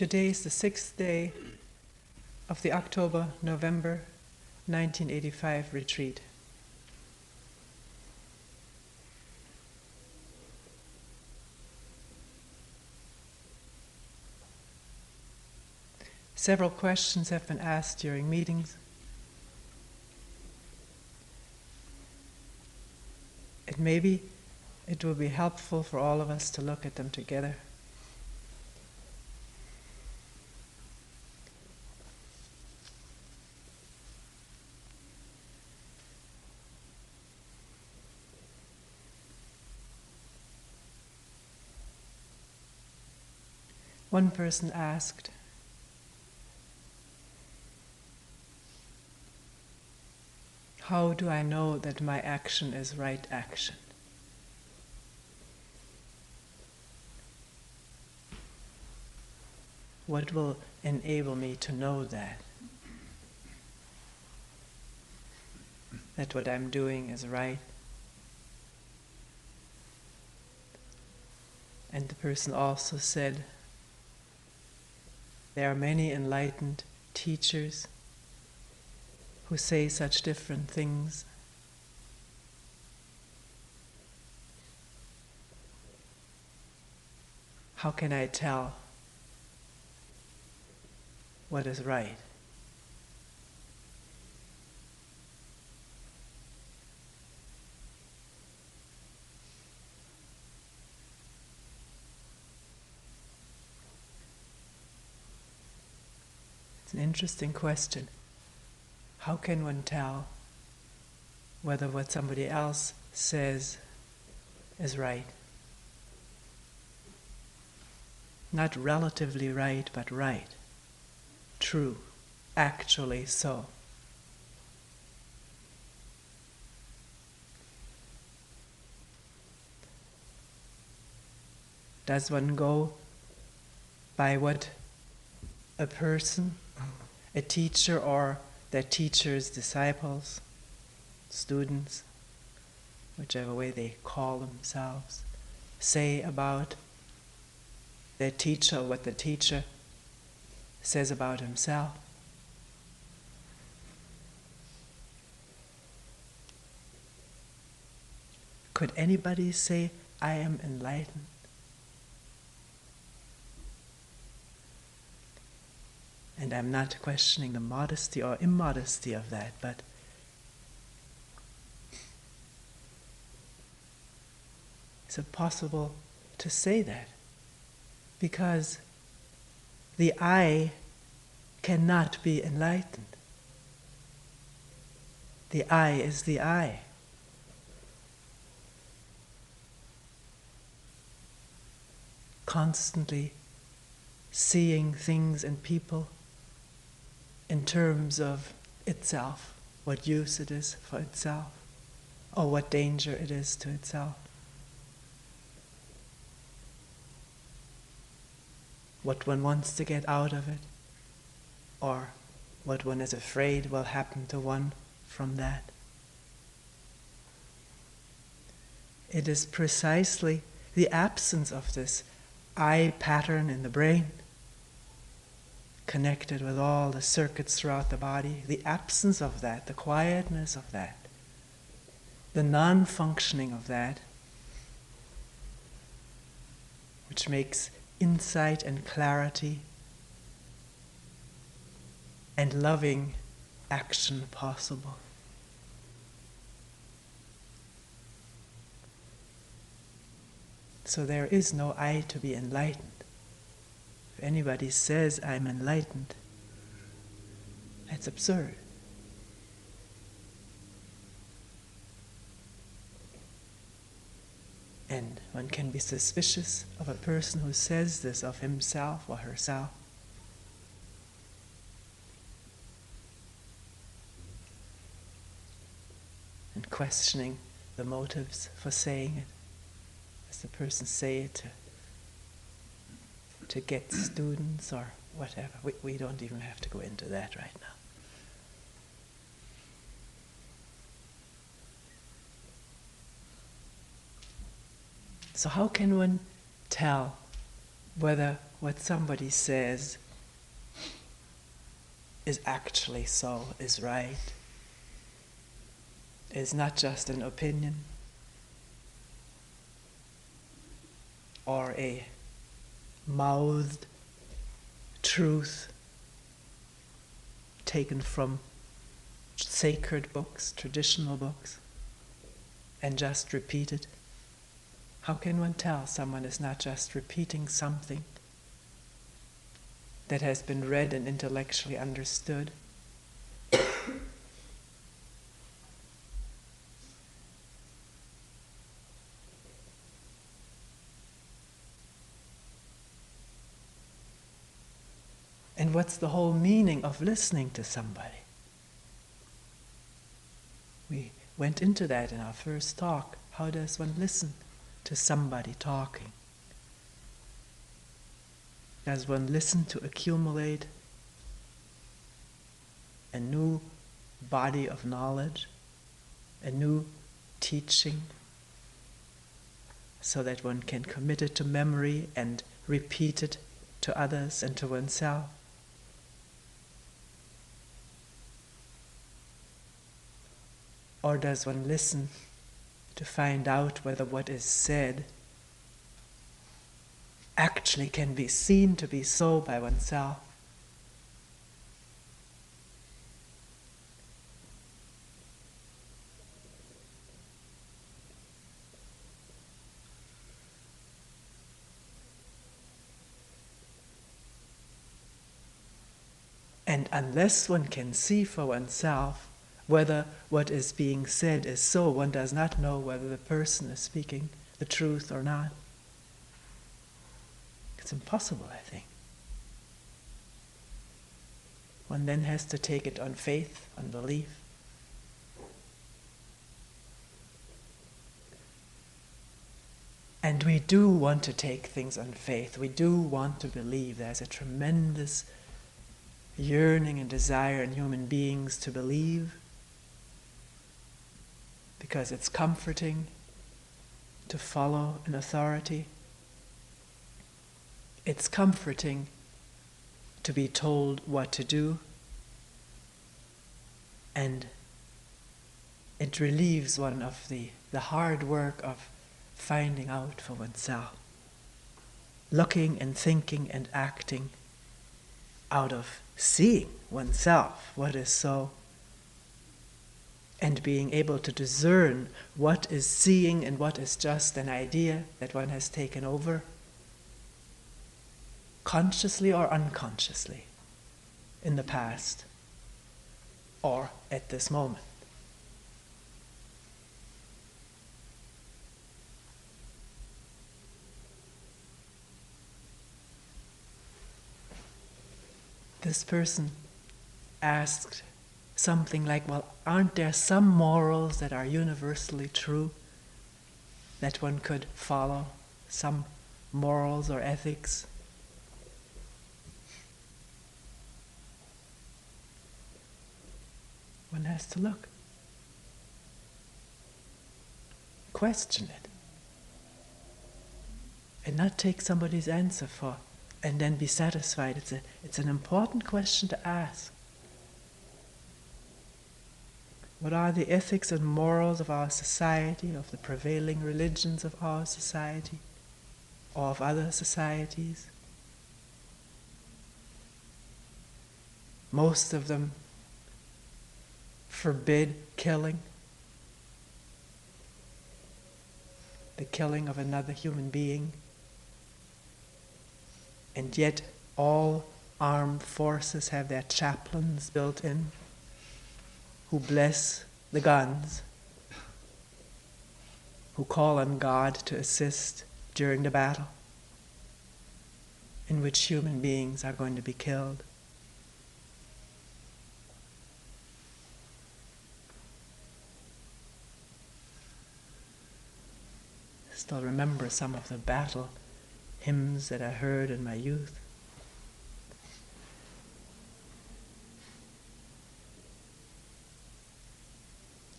Today is the 6th day of the October-November 1985 retreat. Several questions have been asked during meetings. Maybe it will be helpful for all of us to look at them together. One person asked, "How do I know that my action is right action?" What will enable me to know that what I'm doing is right? And the person also said, there are many enlightened teachers who say such different things. How can I tell what is right? It's an interesting question. How can one tell whether what somebody else says is right? Not relatively right, but right. True. Actually so. Does one go by what a person, a teacher, or their teacher's disciples, students, whichever way they call themselves, say about their teacher, or what the teacher says about himself? Could anybody say, "I am enlightened"? And I'm not questioning the modesty or immodesty of that, but is it possible to say that? Because the I cannot be enlightened. The I is the I. Constantly seeing things and people in terms of itself, what use it is for itself, or what danger it is to itself. What one wants to get out of it, or what one is afraid will happen to one from that. It is precisely the absence of this I pattern in the brain, connected with all the circuits throughout the body, the absence of that, the quietness of that, the non-functioning of that, which makes insight and clarity and loving action possible. So there is no I to be enlightened. If anybody says I'm enlightened, that's absurd. And one can be suspicious of a person who says this of himself or herself. And questioning the motives for saying it. Does the person say it to get students or whatever? We don't even have to go into that right now. So how can one tell whether what somebody says is actually so, is right, is not just an opinion or a mouthed truth taken from sacred books, traditional books, and just repeated. How can one tell someone is not just repeating something that has been read and intellectually understood? And what's the whole meaning of listening to somebody? We went into that in our first talk. How does one listen to somebody talking? Does one listen to accumulate a new body of knowledge, a new teaching, so that one can commit it to memory and repeat it to others and to oneself? Or does one listen to find out whether what is said actually can be seen to be so by oneself? And unless one can see for oneself whether what is being said is so, one does not know whether the person is speaking the truth or not. It's impossible, I think. One then has to take it on faith, on belief. And we do want to take things on faith. We do want to believe. There's a tremendous yearning and desire in human beings to believe, because it's comforting to follow an authority. It's comforting to be told what to do, and it relieves one of the hard work of finding out for oneself, looking and thinking and acting out of seeing oneself what is so, and being able to discern what is seeing and what is just an idea that one has taken over, consciously or unconsciously, in the past or at this moment. This person asked something like, well, aren't there some morals that are universally true that one could follow? Some morals or ethics? One has to look, question it, and not take somebody's answer for and then be satisfied. It's an important question to ask. What are the ethics and morals of our society, of the prevailing religions of our society, or of other societies? Most of them forbid killing, the killing of another human being. And yet all armed forces have their chaplains built in who bless the guns, who call on God to assist during the battle in which human beings are going to be killed. I still remember some of the battle hymns that I heard in my youth.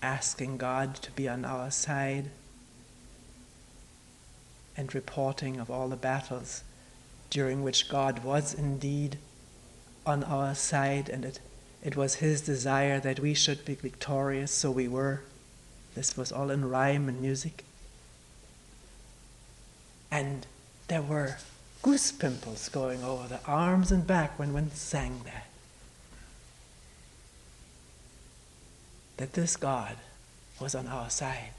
Asking God to be on our side and reporting of all the battles during which God was indeed on our side, and it was His desire that we should be victorious, so we were. This was all in rhyme and music. And there were goose pimples going over the arms and back when one sang that. That this God was on our side.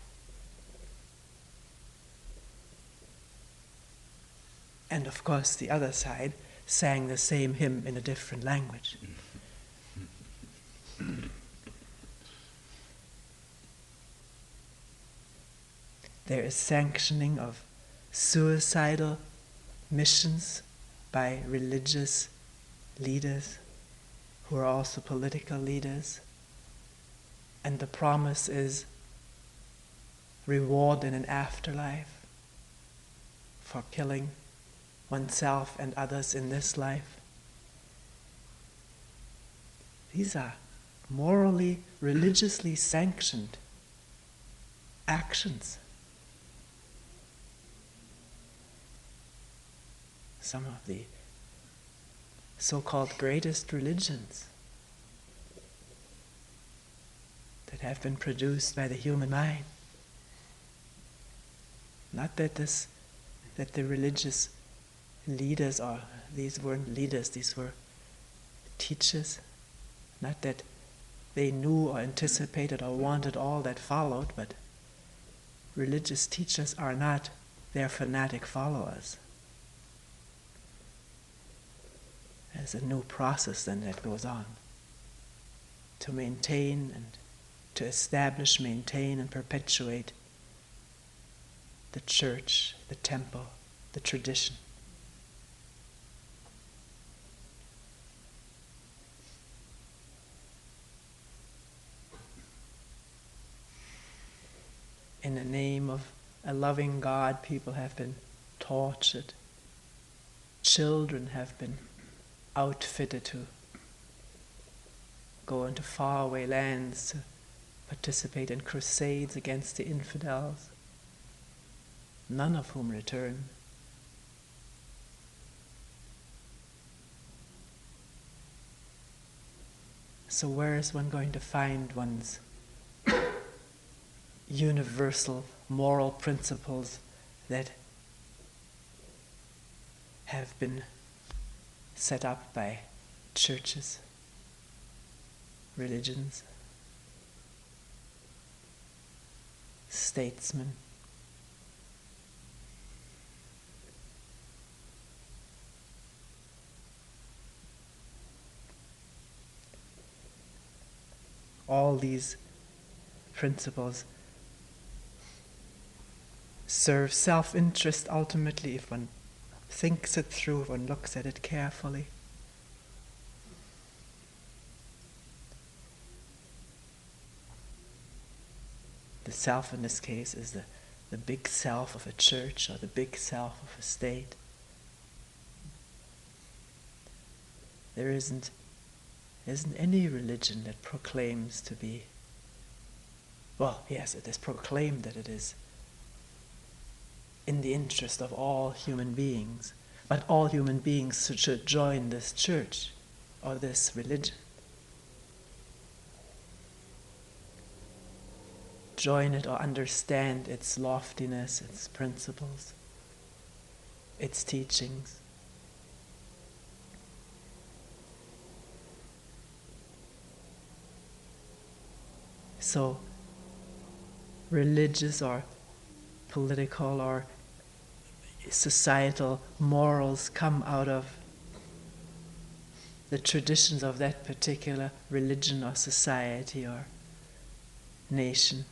And of course the other side sang the same hymn in a different language. There is sanctioning of suicidal missions by religious leaders who are also political leaders. And the promise is reward in an afterlife for killing oneself and others in this life. These are morally, religiously sanctioned actions. Some of the so-called greatest religions that have been produced by the human mind. Not that the religious leaders, or these weren't leaders, these were teachers. Not that they knew or anticipated or wanted all that followed, but religious teachers are not their fanatic followers. There's a new process then that goes on to maintain and to establish, maintain and perpetuate the church, the temple, the tradition. In the name of a loving God, people have been tortured. Children have been outfitted to go into faraway lands to participate in crusades against the infidels, none of whom return. So where is one going to find one's universal moral principles that have been set up by churches, religions, statesmen? All these principles serve self-interest ultimately if one thinks it through, if one looks at it carefully. The self in this case is the big self of a church or the big self of a state. There isn't any religion that proclaims to be, well, yes, it is proclaimed that it is in the interest of all human beings, but all human beings should join this church or this religion. Join it or understand its loftiness, its principles, its teachings. So, religious or political or societal morals come out of the traditions of that particular religion or society or nation.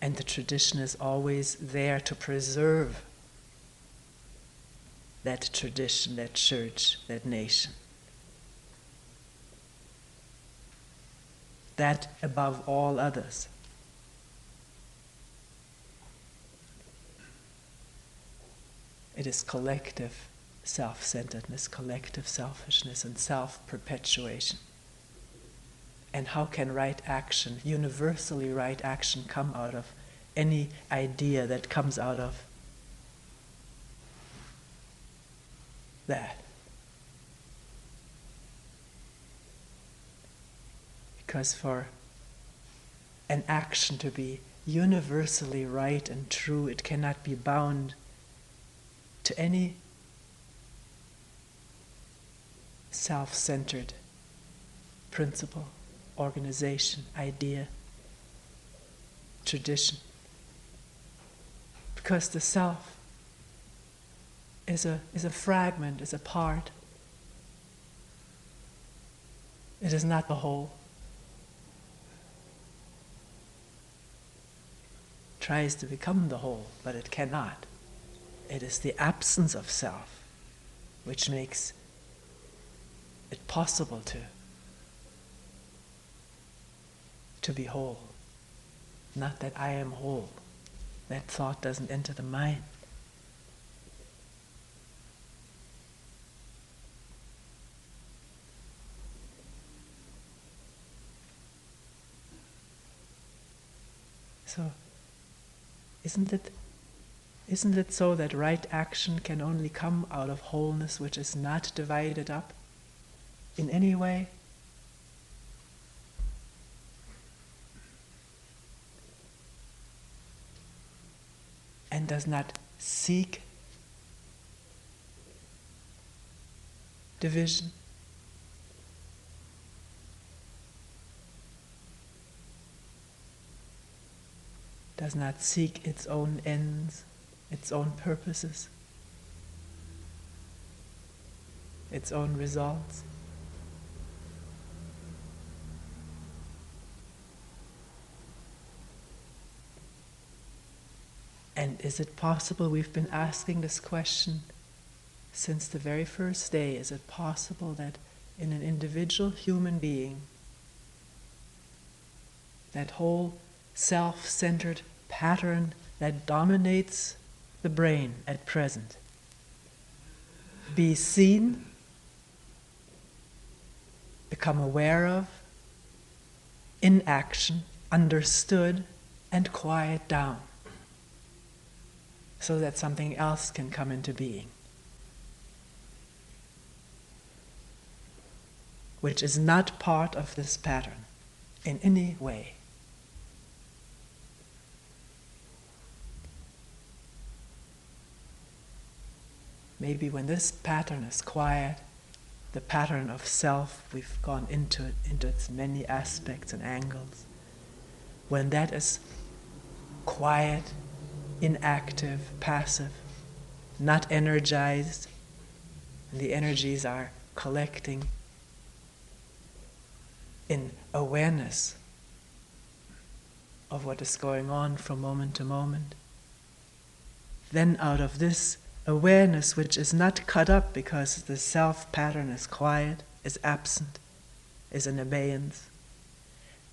And the tradition is always there to preserve that tradition, that church, that nation. That above all others. It is collective self-centeredness, collective selfishness, and self-perpetuation. And how can right action, universally right action, come out of any idea that comes out of that. Because for an action to be universally right and true, it cannot be bound to any self-centered principle, organization, idea, tradition. Because the self is a fragment, is a part. It is not the whole. It tries to become the whole, but it cannot. It is the absence of self which makes it possible to be whole. Not that I am whole. That thought doesn't enter the mind. So, isn't it so that right action can only come out of wholeness which is not divided up in any way? And does not seek division? Does not seek its own ends, its own purposes, its own results? And is it possible, we've been asking this question since the very first day, is it possible that in an individual human being, that whole self-centered pattern that dominates the brain at present, be seen, become aware of, in action, understood, and quiet down, so that something else can come into being, which is not part of this pattern in any way. Maybe when this pattern is quiet, the pattern of self, we've gone into its many aspects and angles, when that is quiet, inactive, passive, not energized, and the energies are collecting in awareness of what is going on from moment to moment, then out of this awareness, which is not cut up because the self pattern is quiet, is absent, is an abeyance,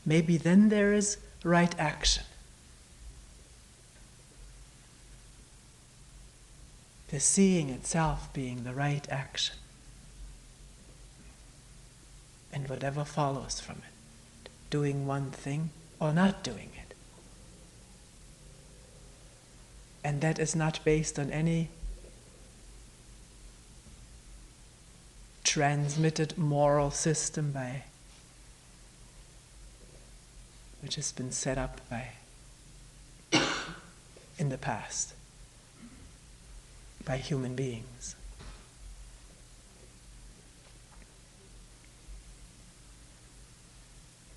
maybe then there is right action. The seeing itself being the right action, and whatever follows from it, doing one thing or not doing it. And that is not based on any transmitted moral system which has been set up in the past by human beings.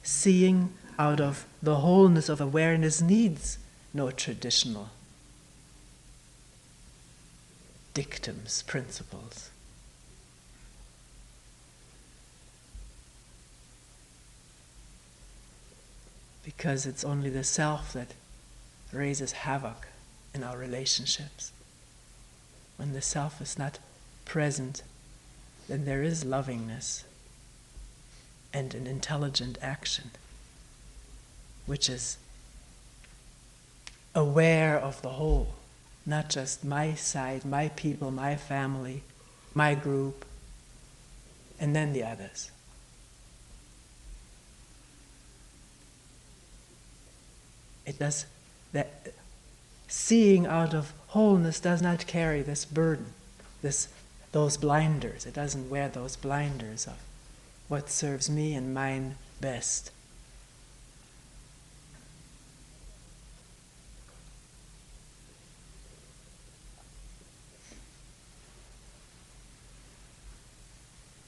Seeing out of the wholeness of awareness needs no traditional dictums, principles. Because it's only the self that raises havoc in our relationships. When the self is not present, then there is lovingness and an intelligent action, which is aware of the whole, not just my side, my people, my family, my group, and then the others. It does that. Seeing out of wholeness does not carry this burden, this those blinders. It doesn't wear those blinders of what serves me and mine best.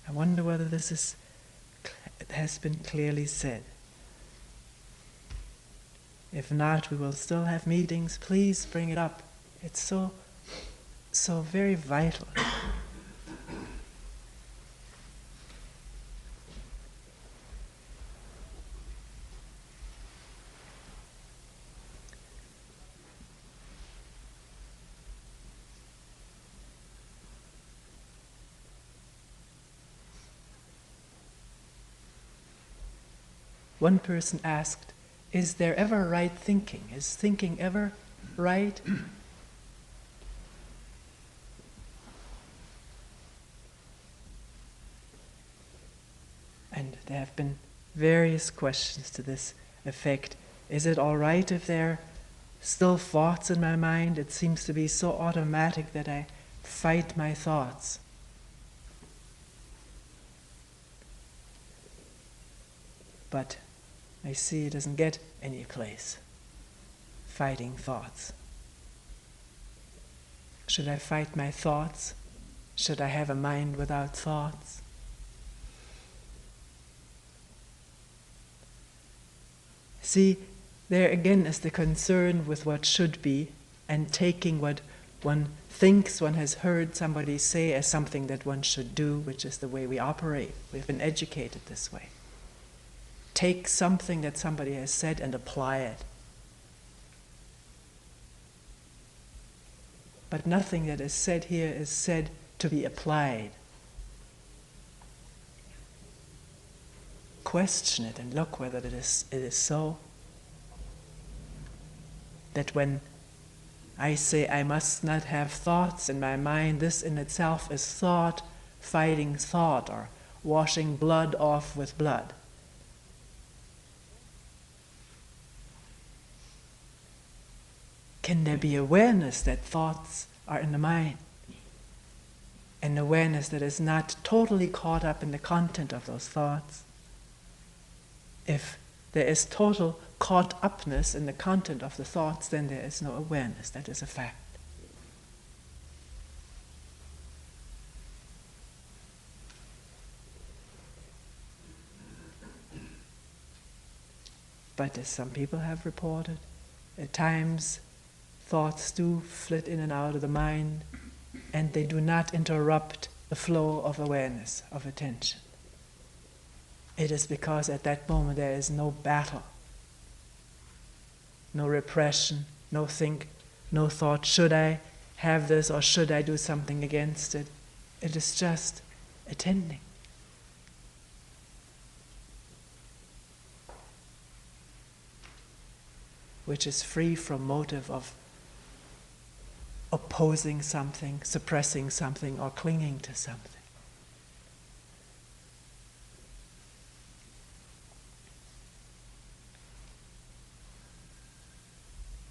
I wonder whether it has been clearly said. If not, we will still have meetings. Please bring it up. It's so very vital. One person asked, is there ever right thinking? Is thinking ever right? And there have been various questions to this effect. Is it all right if there are still thoughts in my mind? It seems to be so automatic that I fight my thoughts. But I see it doesn't get any place, fighting thoughts. Should I fight my thoughts? Should I have a mind without thoughts? See, there again is the concern with what should be and taking what one thinks one has heard somebody say as something that one should do, which is the way we operate. We've been educated this way. Take something that somebody has said and apply it. But nothing that is said here is said to be applied. Question it and look whether it is so. That when I say I must not have thoughts in my mind, this in itself is thought fighting thought, or washing blood off with blood. Can there be awareness that thoughts are in the mind? An awareness that is not totally caught up in the content of those thoughts? If there is total caught upness in the content of the thoughts, then there is no awareness. That is a fact. But as some people have reported, at times thoughts do flit in and out of the mind, and they do not interrupt the flow of awareness, of attention. It is because at that moment there is no battle, no repression, no thought, should I have this or should I do something against it? It is just attending. Which is free from motive of opposing something, suppressing something, or clinging to something.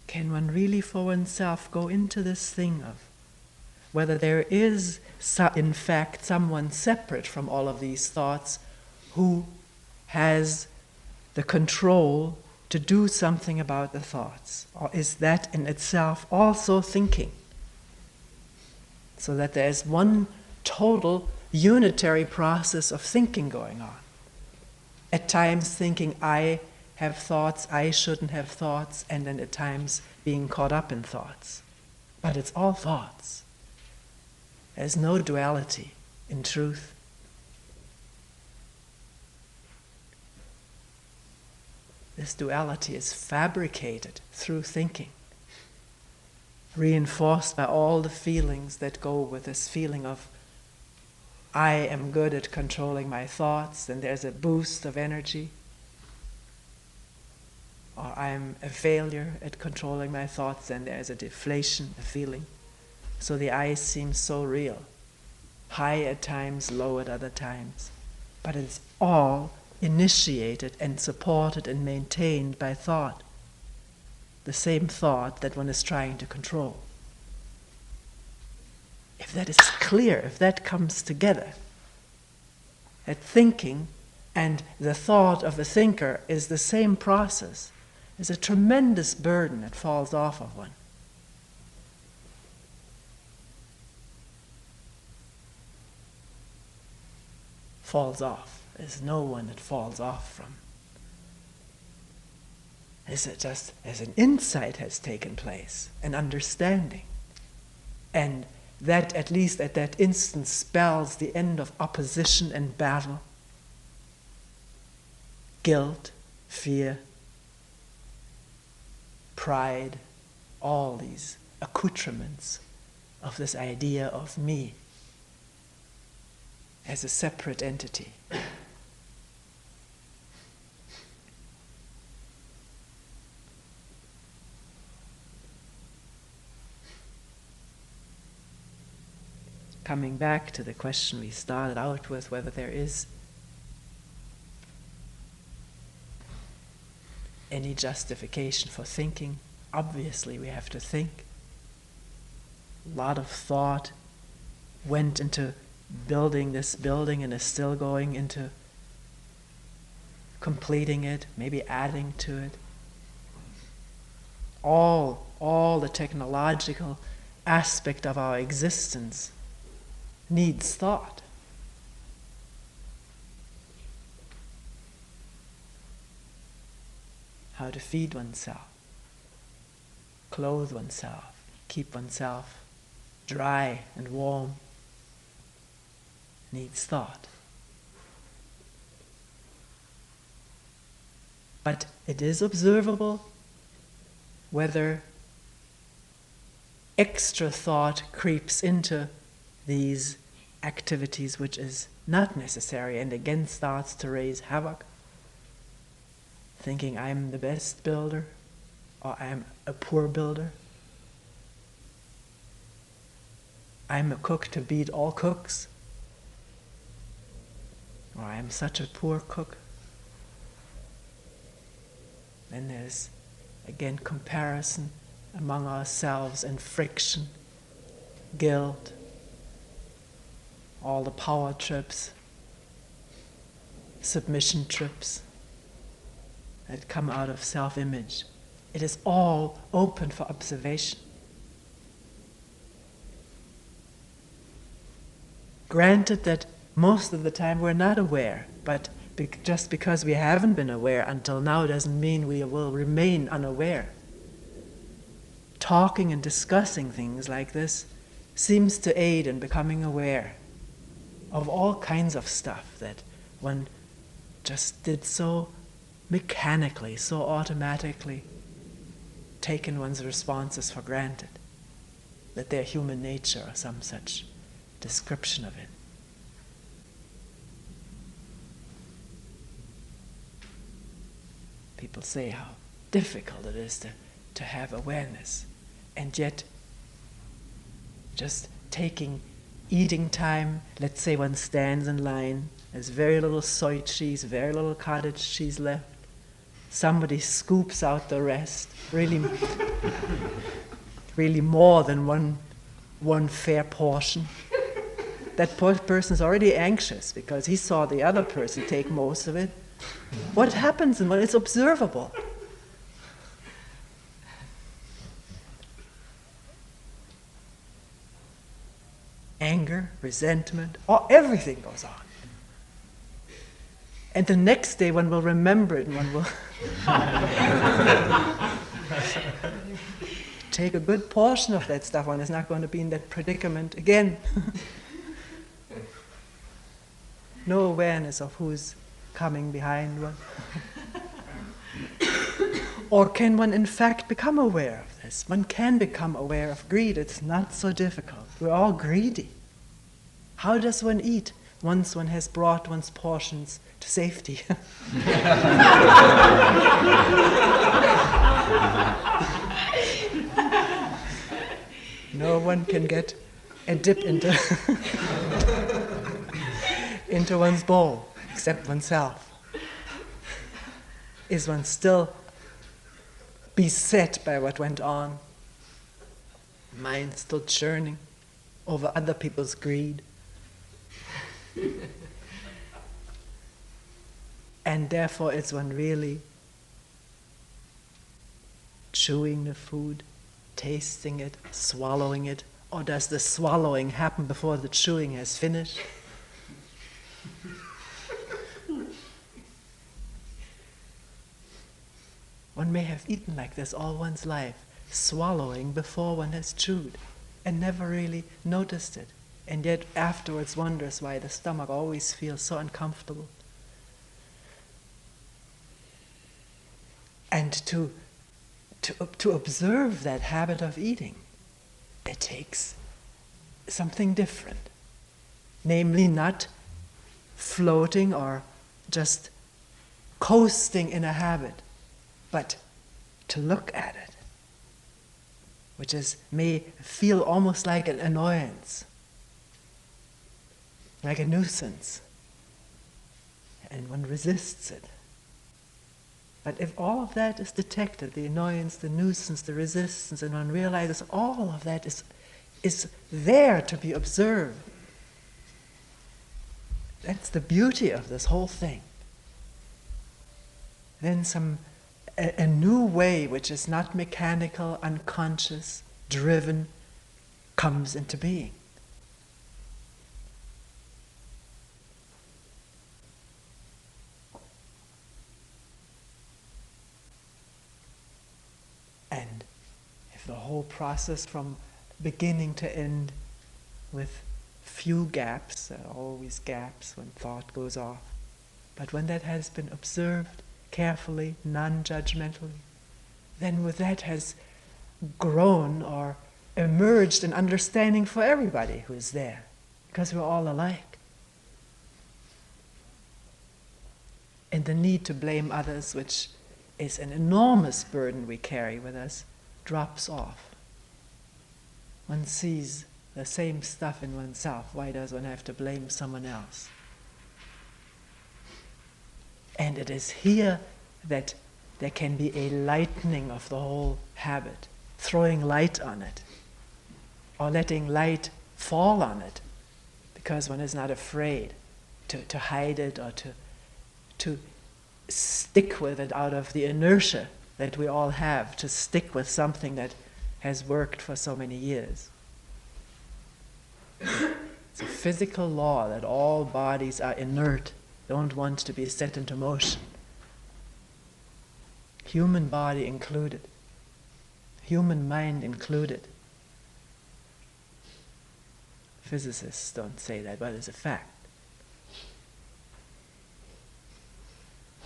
Can one really for oneself go into this thing of whether there is, in fact, someone separate from all of these thoughts who has the control to do something about the thoughts? Or is that in itself also thinking? So that there is one total unitary process of thinking going on. At times thinking, I have thoughts, I shouldn't have thoughts, and then at times being caught up in thoughts. But it's all thoughts. There's no duality in truth. This duality is fabricated through thinking, reinforced by all the feelings that go with this feeling of I am good at controlling my thoughts, then there's a boost of energy. Or I'm a failure at controlling my thoughts, then there's a deflation, a feeling. So the I seems so real. High at times, low at other times. But it's all initiated and supported and maintained by thought. The same thought that one is trying to control. if that is clear, if that comes together, that thinking and the thought of the thinker is the same process, is a tremendous burden that falls off of one. Falls off. There's no one that falls off from. Is it just as an insight has taken place, an understanding, and that at least at that instant spells the end of opposition and battle, guilt, fear, pride, all these accoutrements of this idea of me as a separate entity. Coming back to the question we started out with, whether there is any justification for thinking. Obviously, we have to think. A lot of thought went into building this building and is still going into completing it, maybe adding to it. All the technological aspect of our existence needs thought. How to feed oneself, clothe oneself, keep oneself dry and warm needs thought. But it is observable whether extra thought creeps into these activities which is not necessary and again starts to raise havoc, thinking I'm the best builder or I'm a poor builder. I'm a cook to beat all cooks, or I'm such a poor cook. Then there's again comparison among ourselves and friction, guilt, all the power trips, submission trips that come out of self-image. It is all open for observation. Granted that most of the time we're not aware, but just because we haven't been aware until now doesn't mean we will remain unaware. Talking and discussing things like this seems to aid in becoming aware of all kinds of stuff that one just did so mechanically, so automatically, taken one's responses for granted, that they're human nature or some such description of it. People say how difficult it is to have awareness, and yet just taking eating time, let's say one stands in line, there's very little soy cheese, very little cottage cheese left. Somebody scoops out the rest, really more than one fair portion. That person's already anxious because he saw the other person take most of it. What happens when it's observable? Anger, resentment, everything goes on. And the next day one will remember it and one will take a good portion of that stuff. One is not going to be in that predicament again. No awareness of who's coming behind one. Or can one in fact become aware of this? One can become aware of greed. It's not so difficult. We're all greedy. How does one eat once one has brought one's portions to safety? No one can get a dip into one's bowl except oneself. Is one still beset by what went on? Mind still churning? over other people's greed. And therefore it's when really chewing the food, tasting it, swallowing it, or does the swallowing happen before the chewing has finished? One may have eaten like this all one's life, swallowing before one has chewed, and never really noticed it, and yet afterwards wonders why the stomach always feels so uncomfortable. And to observe that habit of eating, it takes something different. Namely, not floating or just coasting in a habit, but to look at it, which may feel almost like an annoyance, like a nuisance, and one resists it. But if all of that is detected, the annoyance, the nuisance, the resistance, and one realizes all of that is there to be observed, that's the beauty of this whole thing. Then a new way, which is not mechanical, unconscious, driven, comes into being. And if the whole process from beginning to end with few gaps, there are always gaps when thought goes off, but when that has been observed carefully, non-judgmentally, then with that has grown or emerged an understanding for everybody who is there, because we're all alike. And the need to blame others, which is an enormous burden we carry with us, drops off. One sees the same stuff in oneself. Why does one have to blame someone else? And it is here that there can be a lightening of the whole habit, throwing light on it, or letting light fall on it, because one is not afraid to hide it or to stick with it out of the inertia that we all have, to stick with something that has worked for so many years. It's a physical law that all bodies are inert, don't want to be set into motion. Human body included, human mind included. Physicists don't say that, but it's a fact.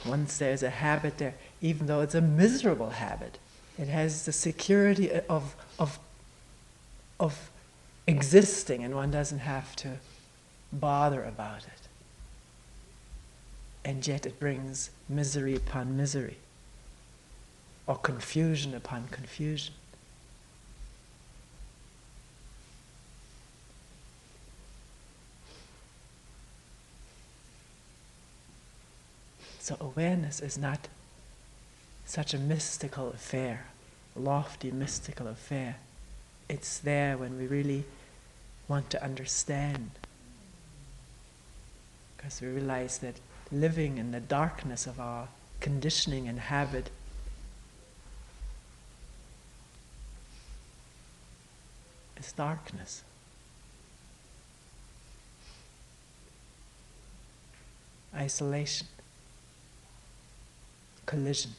Once there's a habit there, even though it's a miserable habit, it has the security of existing, and one doesn't have to bother about it. And yet it brings misery upon misery, or confusion upon confusion. So awareness is not such a mystical affair, lofty mystical affair. It's there when we really want to understand, because we realize that living in the darkness of our conditioning and habit is darkness. Isolation, collision,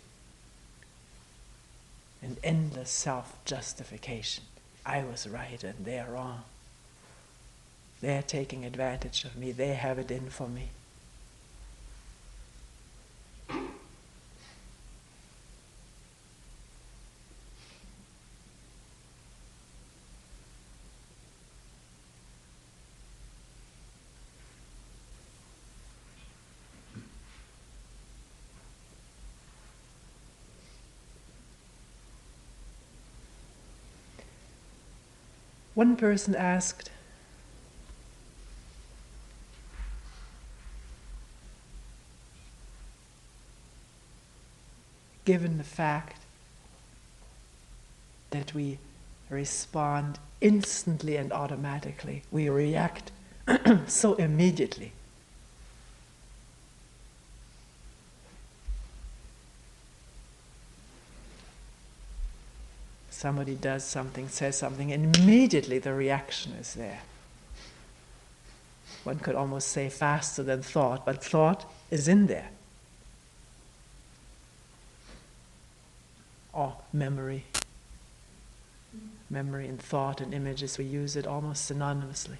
and endless self-justification. I was right and they're wrong. They're taking advantage of me. They have it in for me. One person asked, given the fact that we respond instantly and automatically. We react so immediately. Somebody does something, says something, and immediately the reaction is there. One could almost say faster than thought, but thought is in there. Or memory. Memory and thought and images, we use it almost synonymously.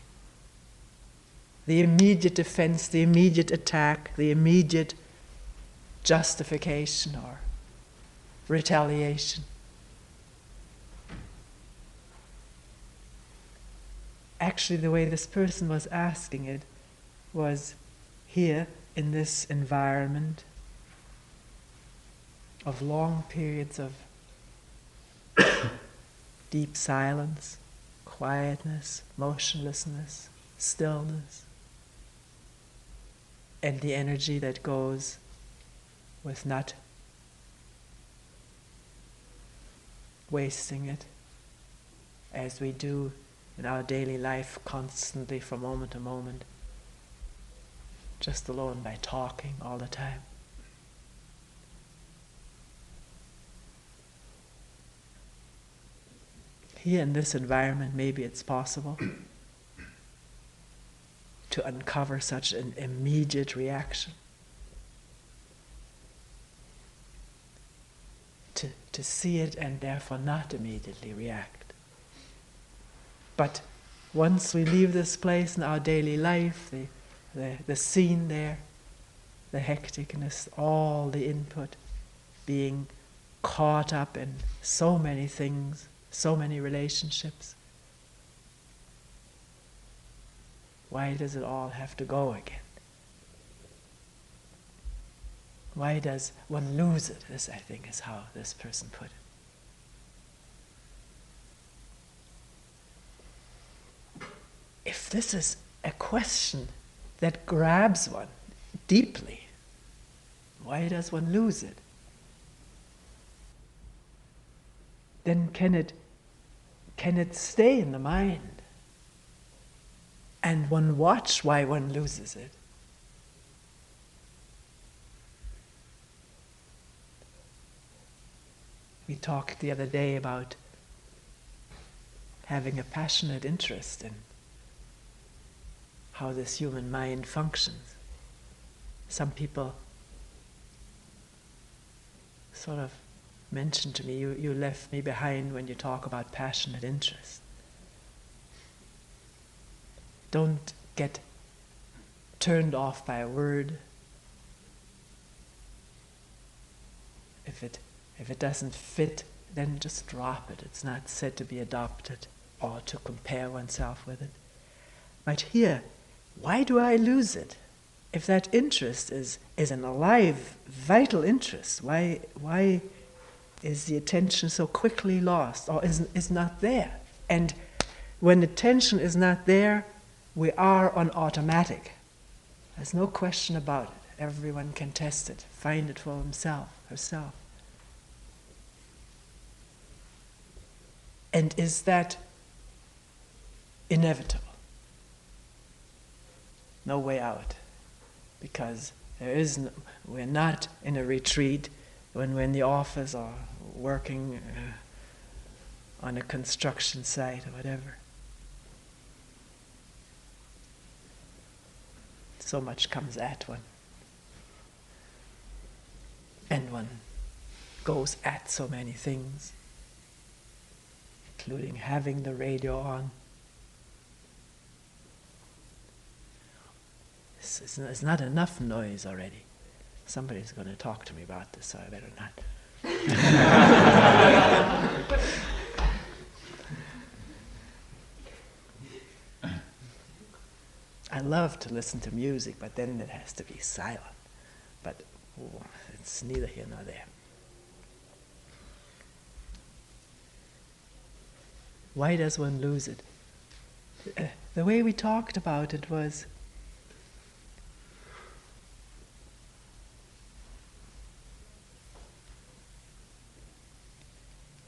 The immediate defense, the immediate attack, the immediate justification or retaliation. Actually, the way this person was asking it was here in this environment of long periods of deep silence, quietness, motionlessness, stillness, and the energy that goes with not wasting it as we do in our daily life constantly from moment to moment, just alone by talking all the time. Here in this environment, maybe it's possible to uncover such an immediate reaction. To see it and therefore not immediately react. But once we leave this place in our daily life, the scene there, the hecticness, all the input, being caught up in so many things, so many relationships, why does it all have to go again? Why does one lose it? This, I think, is how this person put it. If this is a question that grabs one deeply, why does one lose it? Then can it stay in the mind? And one watch why one loses it? We talked the other day about having a passionate interest in how this human mind functions. Some people sort of mentioned to me, you left me behind when you talk about passionate interest. Don't get turned off by a word. If it doesn't fit, then just drop it. It's not said to be adopted or to compare oneself with it. But here, why do I lose it? If that interest is an alive, vital interest, why is the attention so quickly lost or is not there? And when attention is not there, we are on automatic. There's no question about it. Everyone can test it, find it for himself, herself. And is that inevitable? No way out. Because we're not in a retreat when we're in the office or working on a construction site or whatever. So much comes at one. And one goes at so many things, including having the radio on. It's not enough noise already. Somebody's going to talk to me about this, so I better not. I love to listen to music, but then it has to be silent. But it's neither here nor there. Why does one lose it? The way we talked about it was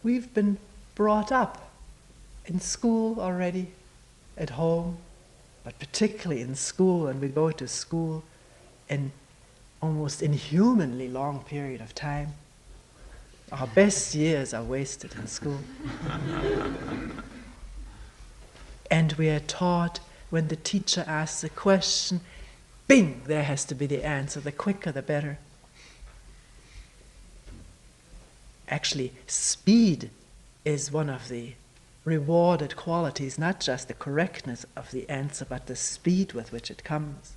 we've been brought up in school already, at home, but particularly in school, and we go to school in almost inhumanly long period of time. Our best years are wasted in school. And we are taught when the teacher asks a question, bing, there has to be the answer. The quicker, the better. Actually, speed is one of the rewarded qualities, not just the correctness of the answer, but the speed with which it comes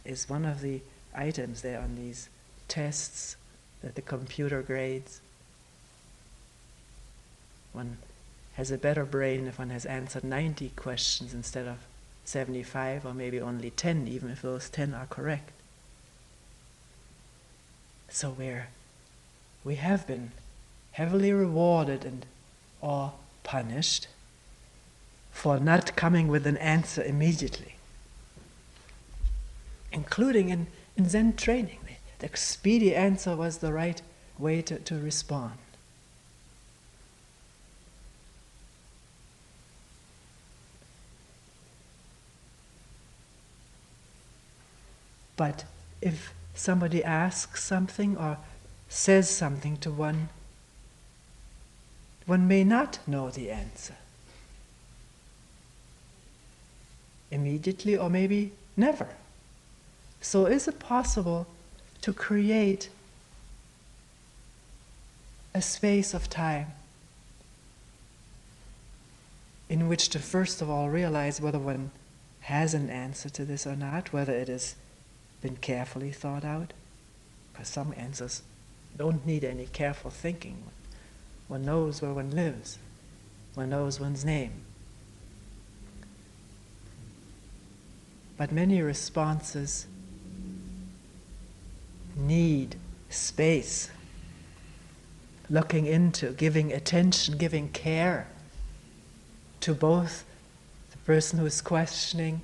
is one of the items there on these tests that the computer grades. One has a better brain if one has answered 90 questions instead of 75, or maybe only 10, even if those 10 are correct. So we have been heavily rewarded and or punished for not coming with an answer immediately, including in Zen training. The speedy answer was the right way to respond. But if somebody asks something or says something to one, one may not know the answer immediately, or maybe never. So is it possible to create a space of time in which to first of all realize whether one has an answer to this or not, whether it has been carefully thought out? Because some answers don't need any careful thinking. One knows where one lives. One knows one's name. But many responses need space, looking into, giving attention, giving care to both the person who is questioning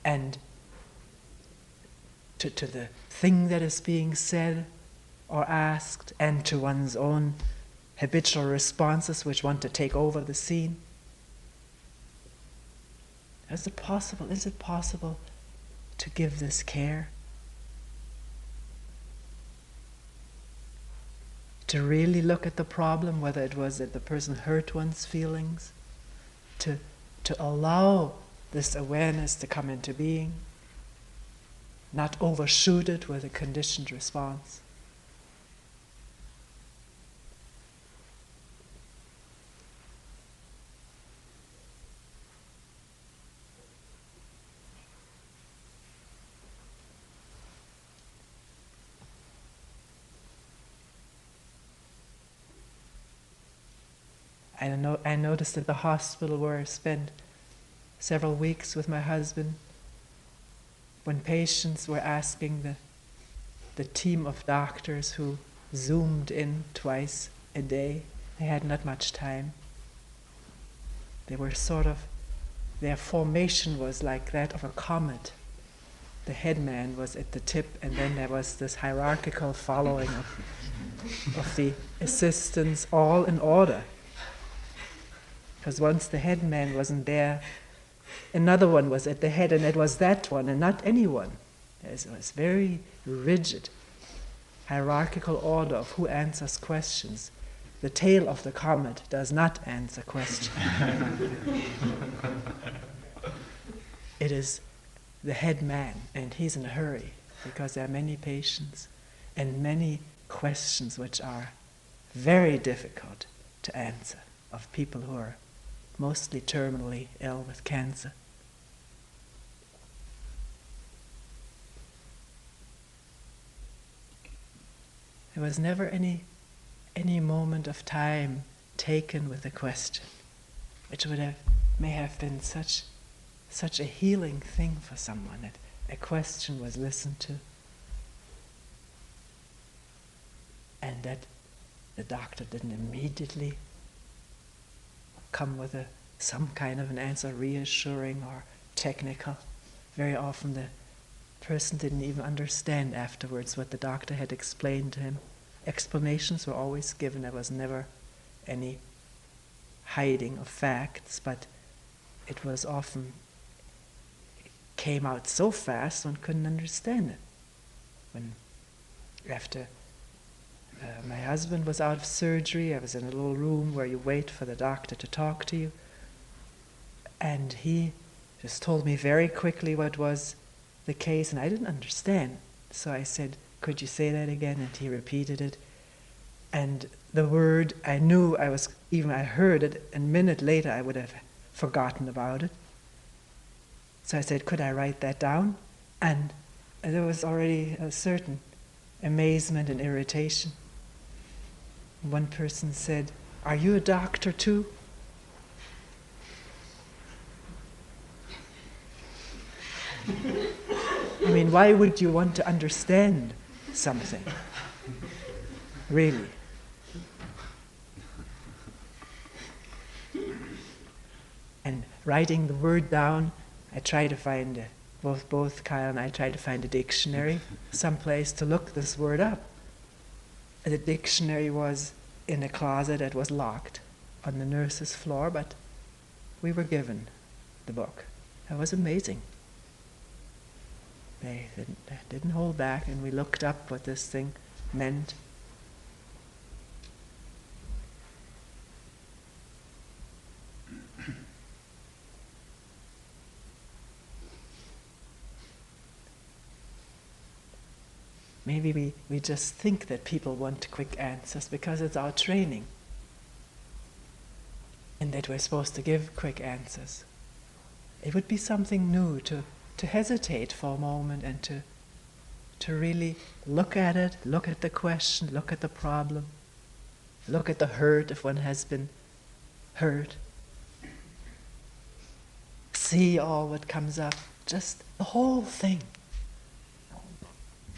and to the thing that is being said or asked, and to one's own habitual responses which want to take over the scene. Is it possible to give this care? To really look at the problem, whether it was that the person hurt one's feelings, to allow this awareness to come into being, not overshoot it with a conditioned response. I noticed at the hospital where I spent several weeks with my husband, when patients were asking the team of doctors who zoomed in twice a day, they had not much time. They were their formation was like that of a comet. The headman was at the tip, and then there was this hierarchical following of the assistants, all in order. Because once the headman wasn't there, another one was at the head, and it was that one and not anyone. It was very rigid, hierarchical order of who answers questions. The tail of the comet does not answer questions. It is the headman, and he's in a hurry because there are many patients and many questions which are very difficult to answer, of people who are mostly terminally ill with cancer. There was never any moment of time taken with a question, which may have been such a healing thing for someone, that a question was listened to, and that the doctor didn't immediately come with some kind of an answer, reassuring or technical. Very often the person didn't even understand afterwards what the doctor had explained to him. Explanations were always given. There was never any hiding of facts, but it was often, it came out so fast one couldn't understand it. When after my husband was out of surgery, I was in a little room where you wait for the doctor to talk to you, and he just told me very quickly what was the case, and I didn't understand. So I said, "Could you say that again?" And he repeated it. And the word, I knew I heard it, and a minute later I would have forgotten about it. So I said, "Could I write that down?" And there was already a certain amazement and irritation. One person said, "Are you a doctor too?" I mean, why would you want to understand something? Really? And writing the word down, I try to find, both Kyle and I tried to find a dictionary, someplace to look this word up. The dictionary was in a closet that was locked on the nurse's floor, but we were given the book. It was amazing. They didn't hold back, and we looked up what this thing meant. Maybe we just think that people want quick answers because it's our training, and that we're supposed to give quick answers. It would be something new to hesitate for a moment and to really look at it, look at the question, look at the problem, look at the hurt if one has been hurt. See all what comes up, just the whole thing.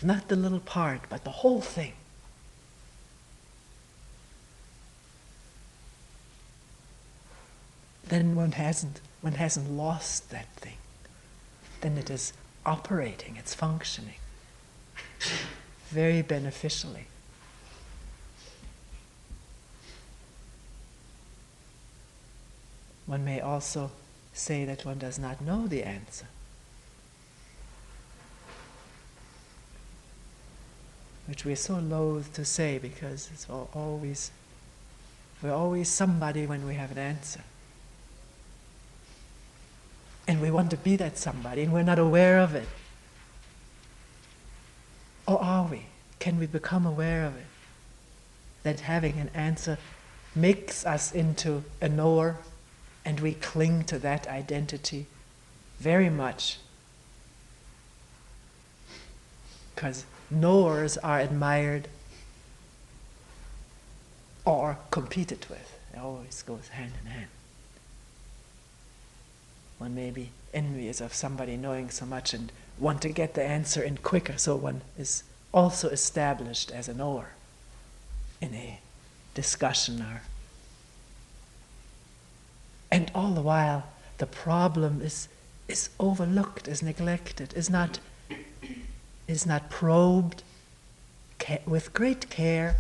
Not the little part, but the whole thing. Then one hasn't lost that thing. Then it is operating, it's functioning very beneficially. One may also say that one does not know the answer, which we are so loath to say because it's we're always somebody when we have an answer. And we want to be that somebody, and we're not aware of it. Or are we? Can we become aware of it? That having an answer makes us into a knower, and we cling to that identity very much. Because knowers are admired or competed with. It always goes hand in hand. One may be envious of somebody knowing so much and want to get the answer in quicker, so one is also established as a knower in a discussion. And all the while, the problem is overlooked, is neglected, is not probed with great care,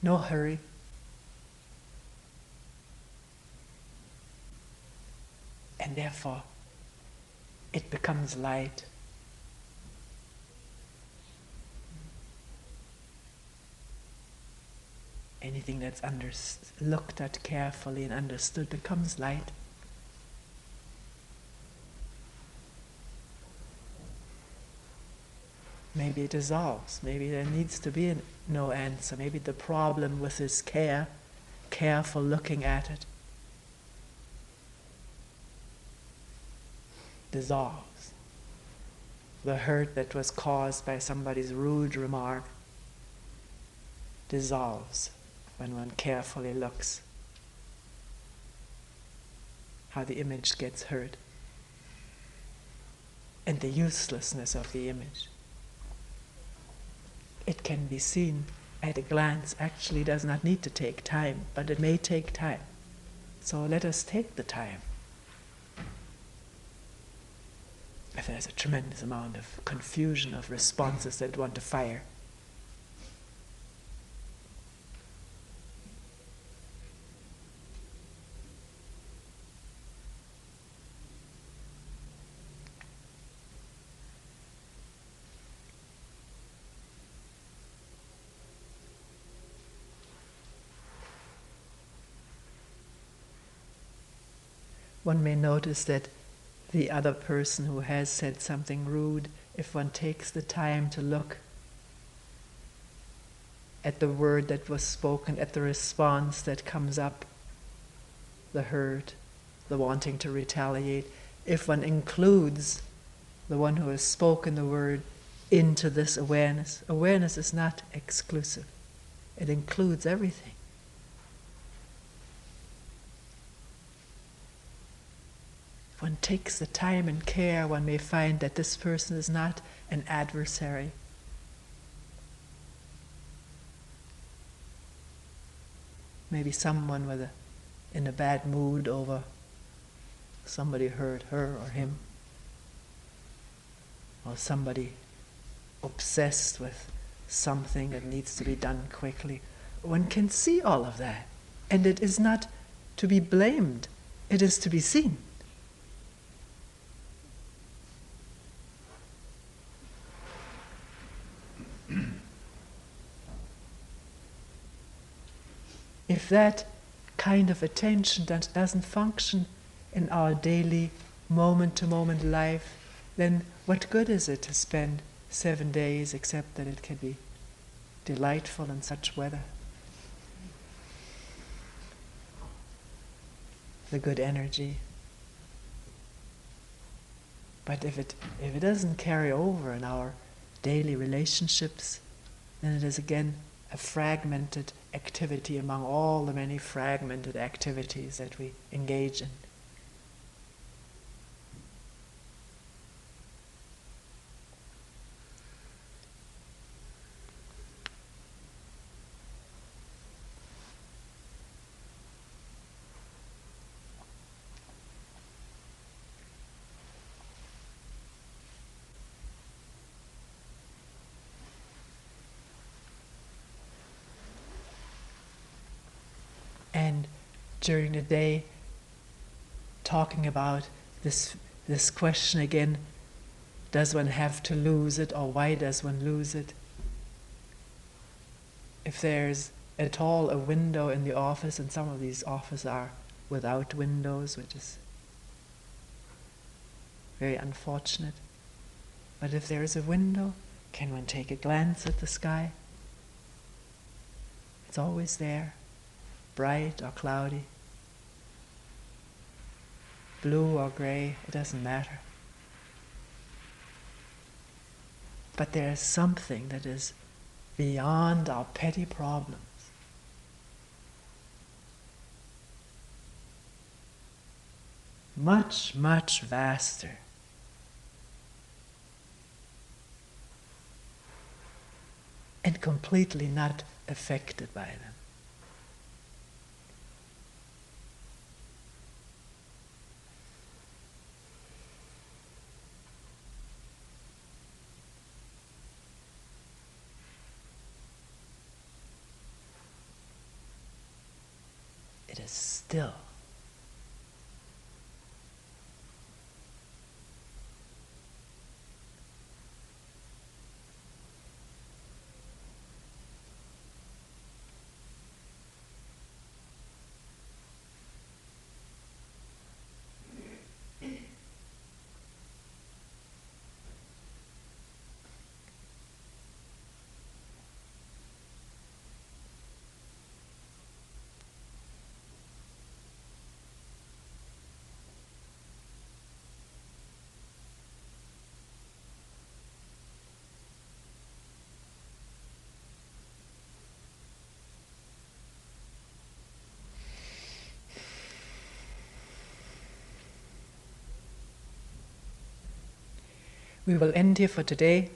no hurry. And therefore, it becomes light. Anything that's looked at carefully and understood becomes light. Maybe it dissolves. Maybe there needs to be no answer. Maybe the problem with this careful looking at it, dissolves. The hurt that was caused by somebody's rude remark dissolves when one carefully looks how the image gets hurt and the uselessness of the image. It can be seen at a glance. Actually does not need to take time, but it may take time. So let us take the time. If there's a tremendous amount of confusion of responses that want to fire, one may notice that the other person who has said something rude, if one takes the time to look at the word that was spoken, at the response that comes up, the hurt, the wanting to retaliate, if one includes the one who has spoken the word into this awareness, awareness is not exclusive. It includes everything. If one takes the time and care, one may find that this person is not an adversary. Maybe someone in a bad mood over somebody hurt her or him, or somebody obsessed with something that needs to be done quickly. One can see all of that, and it is not to be blamed, it is to be seen. If that kind of attention that doesn't function in our daily moment-to-moment life, then what good is it to spend 7 days except that it can be delightful in such weather? The good energy. But if it doesn't carry over in our daily relationships, then it is again a fragmented activity among all the many fragmented activities that we engage in. And during the day, talking about this question again, does one have to lose it, or why does one lose it? If there's at all a window in the office, and some of these offices are without windows, which is very unfortunate. But if there is a window, can one take a glance at the sky? It's always there. Bright or cloudy, blue or gray, it doesn't matter. But there is something that is beyond our petty problems. Much, much vaster. And completely not affected by them. It is still. We will end here for today.